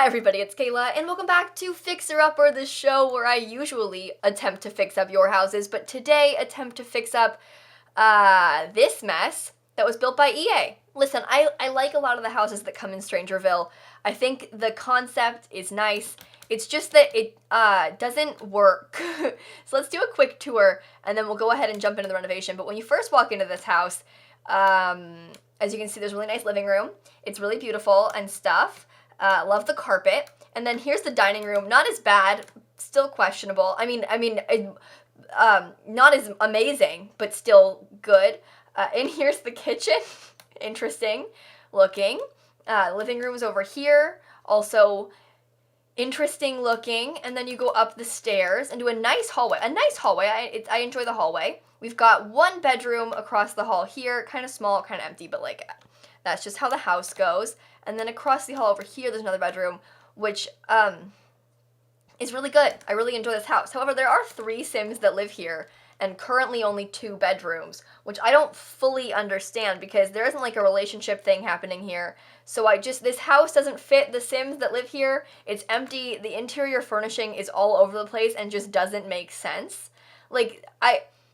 Hi everybody, it's Kayla, and welcome back to Fixer Upper, the show where I usually attempt to fix up your houses, but today attempt to fix up, this mess that was built by EA. Listen, I like a lot of the houses that come in StrangerVille. I think the concept is nice. It's just that it, doesn't work. So let's do a quick tour, and then we'll go ahead and jump into the renovation. But when you first walk into this house, as you can see, there's a really nice living room. It's really beautiful and stuff. Love the carpet. And then here's the dining room. Not as bad, still questionable. Not as amazing, but still good. And here's the kitchen. Interesting looking. Living room's over here. Also interesting looking. And then you go up the stairs and do a nice hallway. I enjoy the hallway. We've got one bedroom across the hall here. Kind of small, kind of empty, but like that's just how the house goes. And then across the hall over here, there's another bedroom, which is really good. I really enjoy this house. However, there are 3 Sims that live here, and currently only 2 bedrooms, which I don't fully understand because there isn't like a relationship thing happening here. So this house doesn't fit the Sims that live here. It's empty. The interior furnishing is all over the place and just doesn't make sense.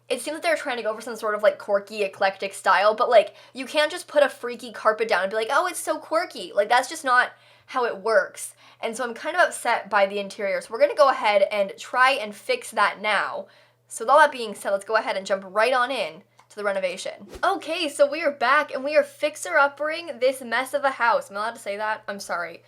It seems that they're trying to go for some sort of like quirky, eclectic style, but like you can't just put a freaky carpet down and be like, oh, it's so quirky. Like that's just not how it works. And so I'm kind of upset by the interior. So we're going to go ahead and try and fix that now. So with all that being said, let's go ahead and jump right on in to the renovation. Okay, so we are back and we are fixer-uppering this mess of a house. Am I allowed to say that? I'm sorry.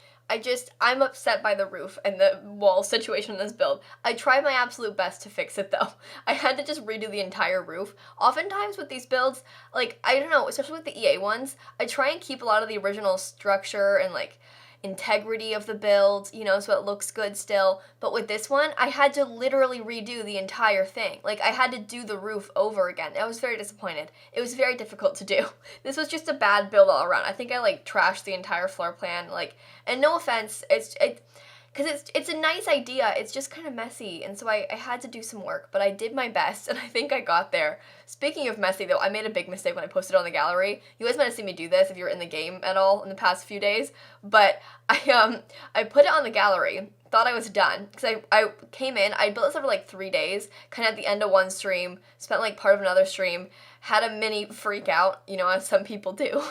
I'm upset by the roof and the wall situation in this build. I tried my absolute best to fix it though. I had to just redo the entire roof. Oftentimes with these builds, like, I don't know, especially with the EA ones, I try and keep a lot of the original structure and like integrity of the build, you know, so it looks good still. But with this one, I had to literally redo the entire thing. Like, I had to do the roof over again. I was very disappointed. It was very difficult to do. This was just a bad build all around. I think I, like, trashed the entire floor plan, like, and no offense, because it's a nice idea, it's just kind of messy, and so I had to do some work, but I did my best, and I think I got there. Speaking of messy, though, I made a big mistake when I posted it on the gallery. You guys might have seen me do this if you're in the game at all in the past few days, but I put it on the gallery, thought I was done, because I came in, I built this over like 3 days, kind of at the end of one stream, spent like part of another stream, had a mini freak out, you know, as some people do.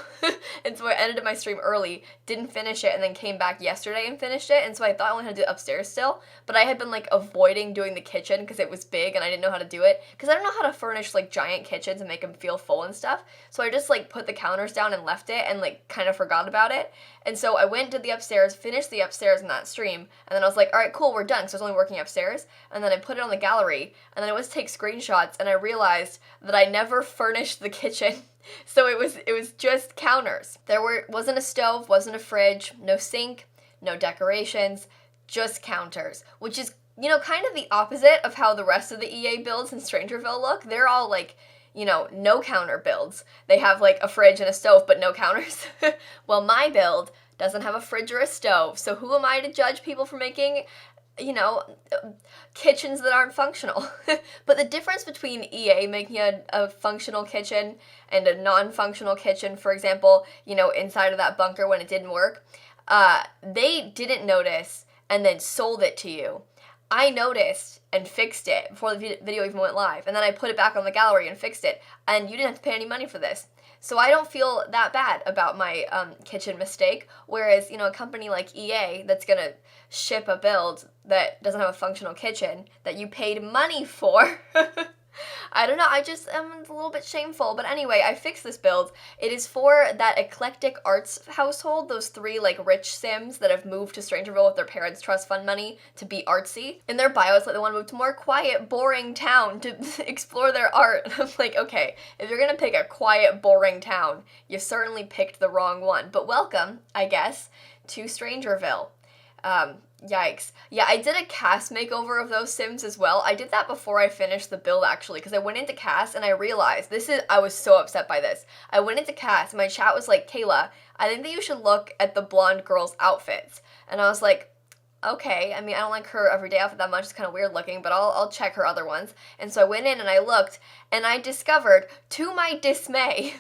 And so I ended my stream early, didn't finish it, and then came back yesterday and finished it, and so I thought I only had to do it upstairs still, but I had been like avoiding doing the kitchen because it was big and I didn't know how to do it, because I don't know how to furnish like giant kitchens and make them feel full and stuff, so I just like put the counters down and left it and like kind of forgot about it. And so I went to the upstairs, finished the upstairs in that stream, and then I was like, alright, cool, we're done, because I was only working upstairs, and then I put it on the gallery, and then I went to take screenshots, and I realized that I never furnished the kitchen. So it was just counters. Wasn't a stove, wasn't a fridge, no sink, no decorations, just counters, which is, you know, kind of the opposite of how the rest of the EA builds in StrangerVille look. They're all like, you know, no counter builds. They have like a fridge and a stove, but no counters. Well, my build doesn't have a fridge or a stove, so who am I to judge people for making, you know, kitchens that aren't functional? But the difference between EA making a functional kitchen and a non-functional kitchen, for example, you know, inside of that bunker when it didn't work, they didn't notice and then sold it to you. I noticed and fixed it before the video even went live, and then I put it back on the gallery and fixed it, and you didn't have to pay any money for this. So I don't feel that bad about my kitchen mistake, whereas, you know, a company like EA that's gonna ship a build that doesn't have a functional kitchen that you paid money for, I don't know, I just am a little bit shameful. But anyway, I fixed this build. It is for that eclectic arts household, those 3 like rich Sims that have moved to StrangerVille with their parents' trust fund money to be artsy. In their bio, it's like they want to move to a more quiet, boring town to explore their art. And I'm like, okay, if you're gonna pick a quiet, boring town, you certainly picked the wrong one. But welcome, I guess, to StrangerVille. Yikes. Yeah, I did a cast makeover of those Sims as well. I did that before I finished the build, actually, because I went into cast and I realized I was so upset by this. I went into cast and my chat was like, Kayla, I think that you should look at the blonde girl's outfits. And I was like, okay. I mean, I don't like her everyday outfit that much. It's kind of weird looking, but I'll check her other ones. And so I went in and I looked, and I discovered, to my dismay,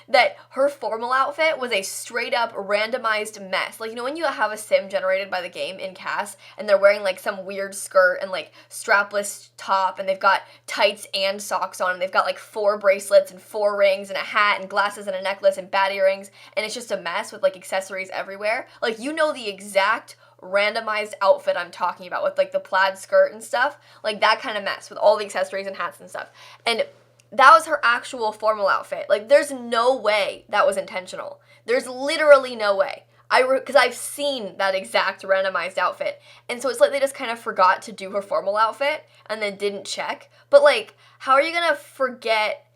that her formal outfit was a straight up randomized mess. Like, you know when you have a sim generated by the game in CAS, and they're wearing like some weird skirt and like strapless top, and they've got tights and socks on, and they've got like 4 bracelets and 4 rings and a hat and glasses and a necklace and bad earrings, and it's just a mess with like accessories everywhere. Like, you know the exact randomized outfit I'm talking about, with like the plaid skirt and stuff, like that kind of mess with all the accessories and hats and stuff. And that was her actual formal outfit. Like, there's no way that was intentional. There's literally no way. Because I've seen that exact randomized outfit. And so it's like they just kind of forgot to do her formal outfit and then didn't check. But like, how are you gonna forget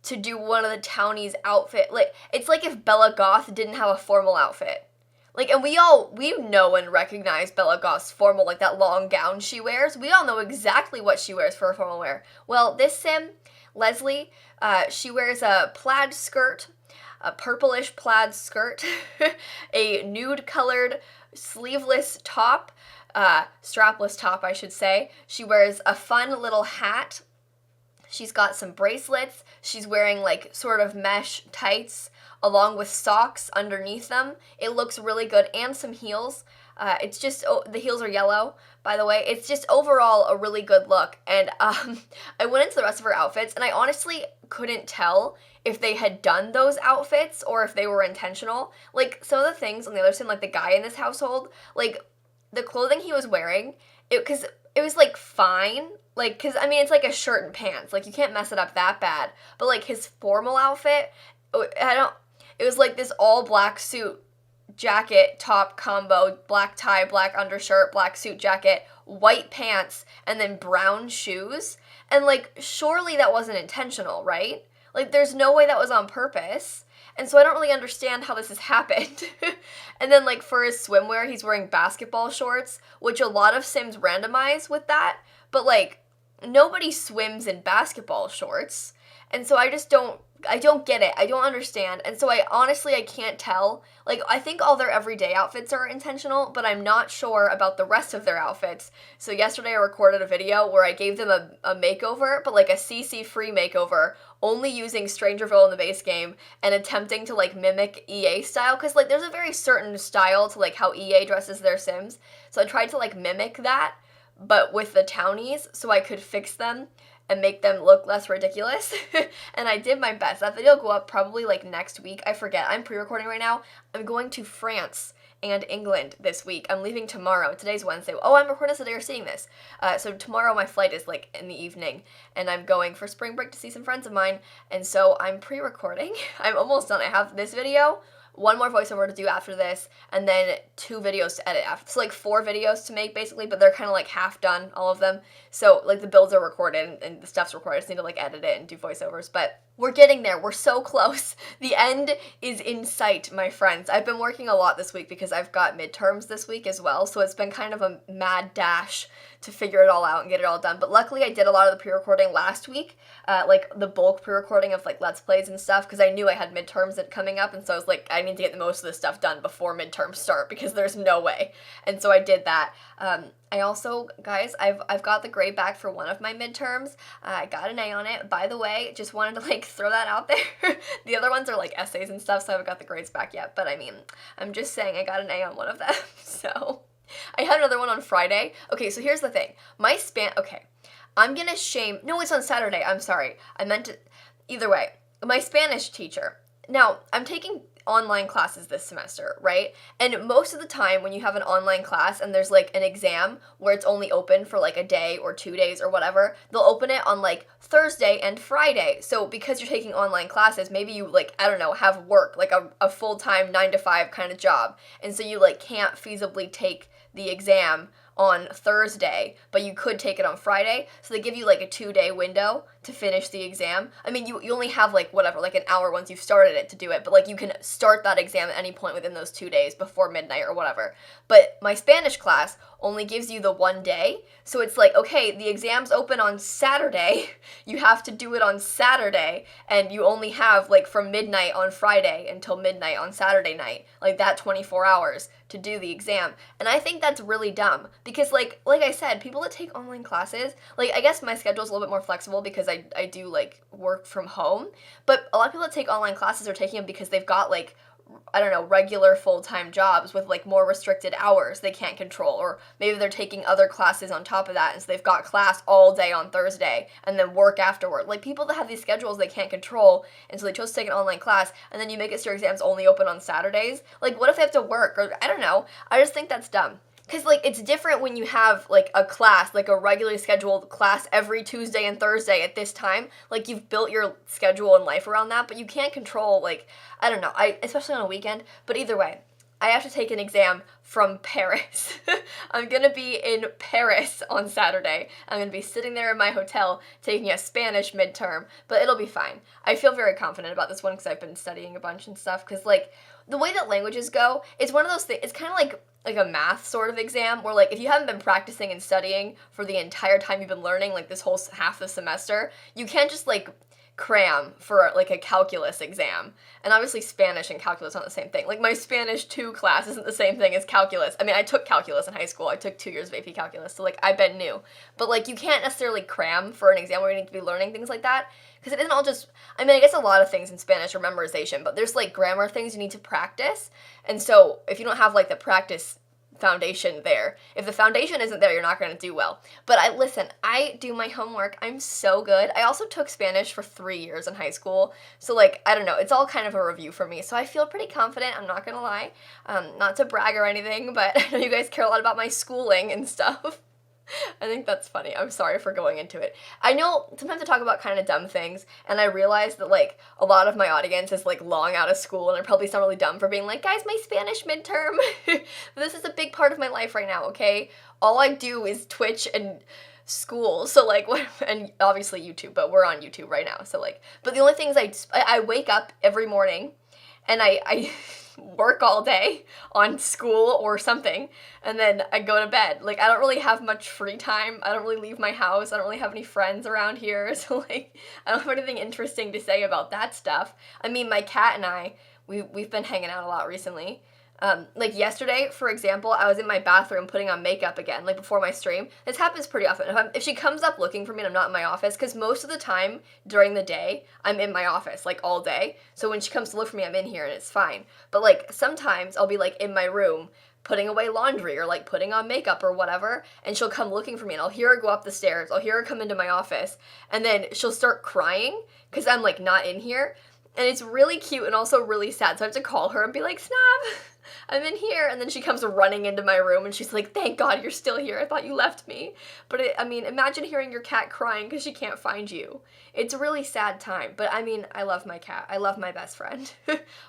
to do one of the townies' outfit? Like, it's like if Bella Goth didn't have a formal outfit. Like, and we know and recognize Bella Goth's formal, like that long gown she wears. We all know exactly what she wears for her formal wear. Well, this sim, Leslie, she wears a plaid skirt, a purplish plaid skirt, a nude-colored sleeveless top, strapless top, I should say. She wears a fun little hat. She's got some bracelets. She's wearing, like, sort of mesh tights along with socks underneath them. It looks really good, and some heels. It's just, the heels are yellow, by the way. It's just overall a really good look. And I went into the rest of her outfits, and I honestly couldn't tell if they had done those outfits or if they were intentional. Like, some of the things on the other side, like the guy in this household, like, the clothing he was wearing, because it was, like, fine. Like, because, I mean, it's like a shirt and pants. Like, you can't mess it up that bad. But, like, his formal outfit, it was like this all black suit, jacket, top combo, black tie, black undershirt, black suit jacket, white pants, and then brown shoes. And, like, surely that wasn't intentional, right? Like, there's no way that was on purpose. And so I don't really understand how this has happened. And then, like, for his swimwear, he's wearing basketball shorts, which a lot of sims randomize with that. But, like, nobody swims in basketball shorts. And so I don't get it. I don't understand. And so I can't tell. Like, I think all their everyday outfits are intentional, but I'm not sure about the rest of their outfits. So yesterday I recorded a video where I gave them a makeover, but like a CC-free makeover, only using StrangerVille in the base game and attempting to like mimic EA style. Because like there's a very certain style to like how EA dresses their Sims. So I tried to like mimic that, but with the townies, so I could fix them and make them look less ridiculous. And I did my best. That video will go up probably like next week. I forget. I'm pre-recording right now. I'm going to France and England this week. I'm leaving tomorrow. Today's Wednesday. Oh, I'm recording this the day you're seeing this. So tomorrow my flight is like in the evening, and I'm going for spring break to see some friends of mine. And so I'm pre-recording. I'm almost done. I have this video, one more voiceover to do after this, and then 2 videos to edit after. So like 4 videos to make basically, but they're kind of like half done, all of them. So like the builds are recorded and the stuff's recorded. I just need to like edit it and do voiceovers, but we're getting there. We're so close. The end is in sight, my friends. I've been working a lot this week because I've got midterms this week as well, so it's been kind of a mad dash to figure it all out and get it all done. But luckily I did a lot of the pre-recording last week, like the bulk pre-recording of like Let's Plays and stuff, because I knew I had midterms coming up, and so I was like, I need to get the most of this stuff done before midterms start because there's no way. And so I did that. I also, guys, I've got the grade back for one of my midterms. I got an A on it. By the way, just wanted to like throw that out there. The other ones are like essays and stuff, so I haven't got the grades back yet. But I mean, I'm just saying I got an A on one of them. So I had another one on Friday. Okay, so here's the thing. Okay, I'm gonna no, it's on Saturday. I'm sorry. I meant to, either way. My Spanish teacher. Now, I'm taking online classes this semester, right? And most of the time when you have an online class and there's like an exam where it's only open for like a day or 2 days or whatever, they'll open it on like Thursday and Friday. So because you're taking online classes, maybe you like, I don't know, have work, like a full-time 9 to 5 kind of job. And so you like can't feasibly take the exam on Thursday, but you could take it on Friday. So they give you like a 2-day window to finish the exam. I mean, you only have like whatever, like an hour once you've started it to do it, but like you can start that exam at any point within those 2 days before midnight or whatever. But my Spanish class only gives you the 1 day, so it's like, okay, the exam's open on Saturday, you have to do it on Saturday, and you only have like from midnight on Friday until midnight on Saturday night, like that 24 hours to do the exam. And I think that's really dumb because like I said, people that take online classes, like I guess my schedule's a little bit more flexible because I do like work from home, but a lot of people that take online classes are taking them because they've got like, I don't know, regular full-time jobs with like more restricted hours they can't control, or maybe they're taking other classes on top of that, and so they've got class all day on Thursday and then work afterward. Like people that have these schedules they can't control, and so they chose to take an online class, and then you make it so your exams only open on Saturdays. Like what if they have to work, or I don't know. I just think that's dumb. Because, like, it's different when you have, like, a class, like a regularly scheduled class every Tuesday and Thursday at this time. Like, you've built your schedule and life around that, but you can't control, like, I don't know, especially on a weekend. But either way, I have to take an exam from Paris. I'm going to be in Paris on Saturday. I'm going to be sitting there in my hotel taking a Spanish midterm, but it'll be fine. I feel very confident about this one because I've been studying a bunch and stuff. Because, like, the way that languages go, it's one of those things, it's kind of like a math sort of exam where, like, if you haven't been practicing and studying for the entire time you've been learning, like, this whole half the semester, you can't just, like, cram for, like, a calculus exam. And obviously Spanish and calculus aren't the same thing. Like, my Spanish 2 class isn't the same thing as calculus. I mean, I took calculus in high school. I took 2 years of AP calculus, so, like, I bet new. But, like, you can't necessarily cram for an exam where you need to be learning things like that. Because it isn't all just, I mean, I guess a lot of things in Spanish are memorization, but there's, like, grammar things you need to practice. And so if you don't have, like, the practice foundation there, if the foundation isn't there, you're not going to do well. But I do my homework. I'm so good. I also took Spanish for 3 years in high school. So, like, I don't know. It's all kind of a review for me. So I feel pretty confident. I'm not going to lie. Not to brag or anything, but I know you guys care a lot about my schooling and stuff. I think that's funny. I'm sorry for going into it. I know sometimes I talk about kind of dumb things, and I realize that, like, a lot of my audience is, like, long out of school, and I probably sound really dumb for being like, guys, my Spanish midterm. But this is a big part of my life right now, okay? All I do is Twitch and school, so, like, and obviously YouTube, but we're on YouTube right now, so, like, but the only things I wake up every morning, and I work all day on school or something, and then I go to bed. Like, I don't really have much free time. I don't really leave my house. I don't really have any friends around here, so, like, I don't have anything interesting to say about that stuff. I mean, my cat and I, we've been hanging out a lot recently. Like yesterday, for example, I was in my bathroom putting on makeup again, like before my stream. This happens pretty often. If she comes up looking for me and I'm not in my office, because most of the time during the day, I'm in my office, like all day. So when she comes to look for me, I'm in here and it's fine. But like sometimes I'll be like in my room putting away laundry or like putting on makeup or whatever, and she'll come looking for me and I'll hear her go up the stairs. I'll hear her come into my office, and then she'll start crying because I'm like not in here. And it's really cute and also really sad. So I have to call her and be like, Snap, I'm in here. And then she comes running into my room and she's like, thank God you're still here. I thought you left me. But I mean, imagine hearing your cat crying because she can't find you. It's a really sad time. But I mean, I love my cat. I love my best friend.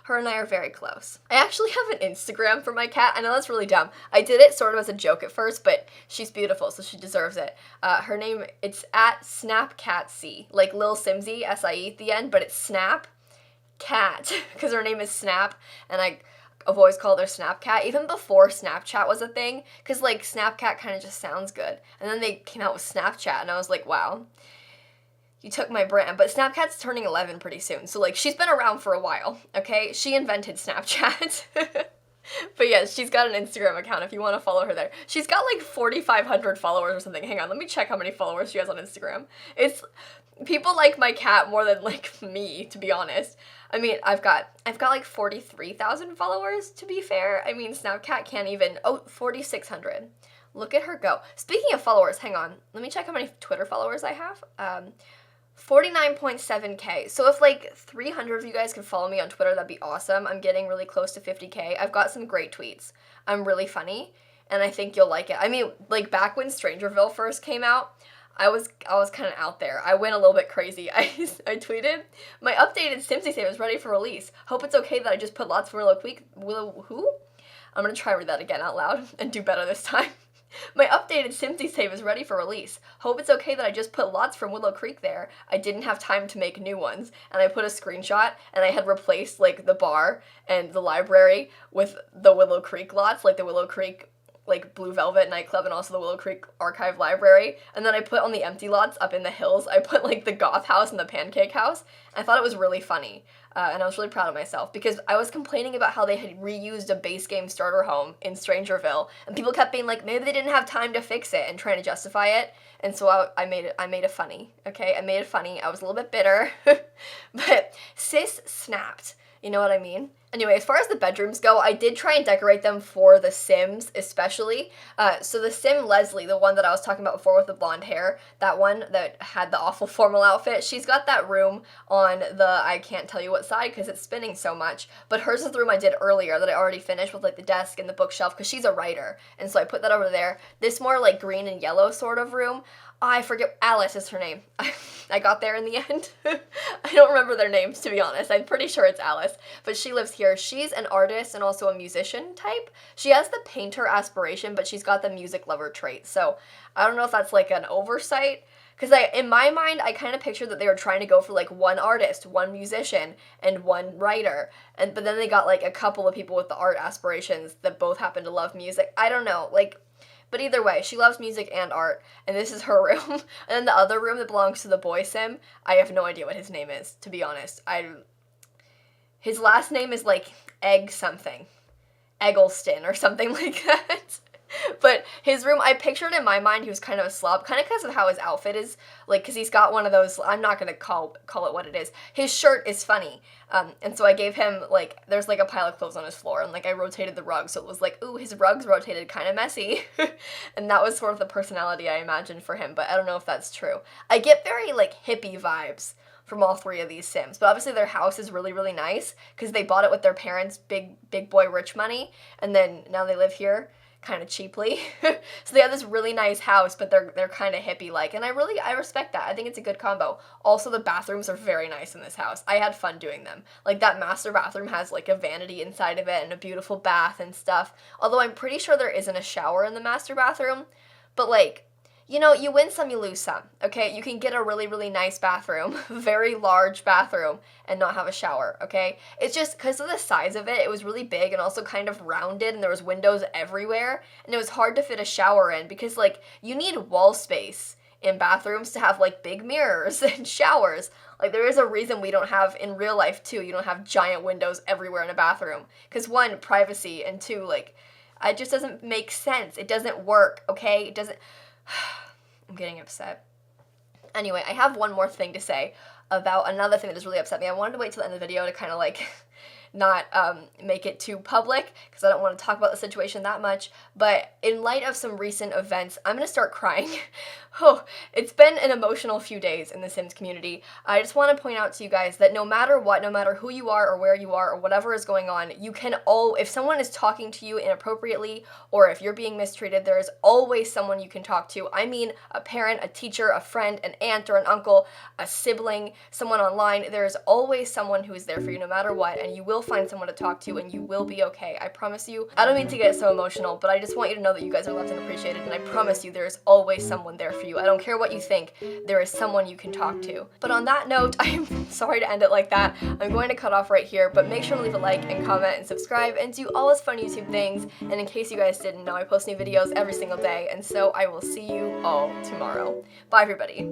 Her and I are very close. I actually have an Instagram for my cat. I know that's really dumb. I did it sort of as a joke at first, but she's beautiful, so she deserves it. Her name, it's at SnapCatC, like lilsimsie, S-I-E at the end, but it's Snap Cat, because her name is Snap, and I've always called her Snapcat, even before Snapchat was a thing, because, like, Snapcat kind of just sounds good, and then they came out with Snapchat, and I was like, wow, you took my brand. But Snapcat's turning 11 pretty soon, so, like, she's been around for a while, okay? She invented Snapchat. But yeah, she's got an Instagram account if you want to follow her there. She's got like 4,500 followers or something. Hang on, let me check how many followers she has on Instagram. It's, people like my cat more than like me, to be honest. I mean, I've got like 43,000 followers, to be fair. I mean, Snapcat can't even, 4,600. Look at her go. Speaking of followers, hang on, let me check how many Twitter followers I have. 49.7k. So if like 300 of you guys can follow me on Twitter, that'd be awesome. I'm getting really close to 50k. I've got some great tweets. I'm really funny, and I think you'll like it. I mean, like back when StrangerVille first came out, I was kind of out there. I went a little bit crazy. I tweeted, my updated Simsie save is ready for release. Hope it's okay that I just put lots of who? I'm gonna try and read that again out loud and do better this time. My updated Simsie save is ready for release. Hope it's okay that I just put lots from Willow Creek there. I didn't have time to make new ones. And I put a screenshot, and I had replaced, like, the bar and the library with the Willow Creek lots, like the Willow Creek, like, Blue Velvet nightclub and also the Willow Creek Archive Library. And then I put on the empty lots up in the hills, I put, like, the goth house and the pancake house. I thought it was really funny. And I was really proud of myself because I was complaining about how they had reused a base game starter home in StrangerVille, and people kept being like, maybe they didn't have time to fix it and trying to justify it. And so I made it funny. Okay, I made it funny. I was a little bit bitter, but sis snapped. You know what I mean? Anyway, as far as the bedrooms go, I did try and decorate them for the Sims, especially. So the Sim Leslie, the one that I was talking about before with the blonde hair, that one that had the awful formal outfit, she's got that room on the, I can't tell you what side because it's spinning so much, but hers is the room I did earlier that I already finished with, like, the desk and the bookshelf because she's a writer, and so I put that over there. This more, like, green and yellow sort of room, I forget, Alice is her name. I got there in the end. I don't remember their names, to be honest. I'm pretty sure it's Alice, but she lives here. She's an artist and also a musician type. She has the painter aspiration, but she's got the music lover trait. So I don't know if that's like an oversight, because in my mind, I kind of pictured that they were trying to go for like one artist, one musician, and one writer. But then they got like a couple of people with the art aspirations that both happen to love music. I don't know, like, but either way, she loves music and art, and this is her room. And then the other room that belongs to the boy Sim, I have no idea what his name is, to be honest. His last name is like Egg something. Eggleston or something like that. But his room, I pictured in my mind he was kind of a slob, kind of because of how his outfit is, like, because he's got one of those, I'm not going to call it what it is. His shirt is funny, and so I gave him, like, there's, like, a pile of clothes on his floor, and, like, I rotated the rug, so it was like, ooh, his rug's rotated kind of messy, and that was sort of the personality I imagined for him, but I don't know if that's true. I get very, like, hippie vibes from all three of these Sims, but obviously their house is really, really nice, because they bought it with their parents' big boy rich money, and then now they live here kind of cheaply. So they have this really nice house, but they're kind of hippie-like, and I respect that. I think it's a good combo. Also, the bathrooms are very nice in this house. I had fun doing them. Like, that master bathroom has, like, a vanity inside of it and a beautiful bath and stuff. Although I'm pretty sure there isn't a shower in the master bathroom, but, like, you know, you win some, you lose some, okay? You can get a really, really nice bathroom, very large bathroom, and not have a shower, okay? It's just because of the size of it, it was really big and also kind of rounded, and there was windows everywhere, and it was hard to fit a shower in because, like, you need wall space in bathrooms to have, like, big mirrors and showers. Like, there is a reason we don't have, in real life, too, you don't have giant windows everywhere in a bathroom. Because, one, privacy, and two, like, it just doesn't make sense. It doesn't work, okay? It doesn't... I'm getting upset. Anyway, I have one more thing to say about another thing that just really upset me. I wanted to wait till the end of the video to kind of, like, not make it too public because I don't want to talk about the situation that much, but in light of some recent events, I'm going to start crying. Oh, it's been an emotional few days in the Sims community. I just want to point out to you guys that no matter what, no matter who you are or where you are or whatever is going on, you can if someone is talking to you inappropriately or if you're being mistreated, there is always someone you can talk to. I mean, a parent, a teacher, a friend, an aunt or an uncle, a sibling, someone online. There is always someone who is there for you no matter what, and you will find someone to talk to and you will be okay. I promise you. I don't mean to get so emotional, but I just want you to know that you guys are loved and appreciated, and I promise you there is always someone there for you. I don't care what you think, there is someone you can talk to. But on that note, I'm sorry to end it like that. I'm going to cut off right here, but make sure to leave a like and comment and subscribe and do all those fun YouTube things. And in case you guys didn't know, I post new videos every single day, and so I will see you all tomorrow. Bye, everybody.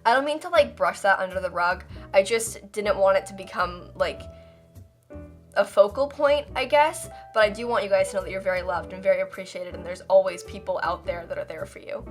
I don't mean to like brush that under the rug. I just didn't want it to become like a focal point, I guess, but I do want you guys to know that you're very loved and very appreciated, and there's always people out there that are there for you.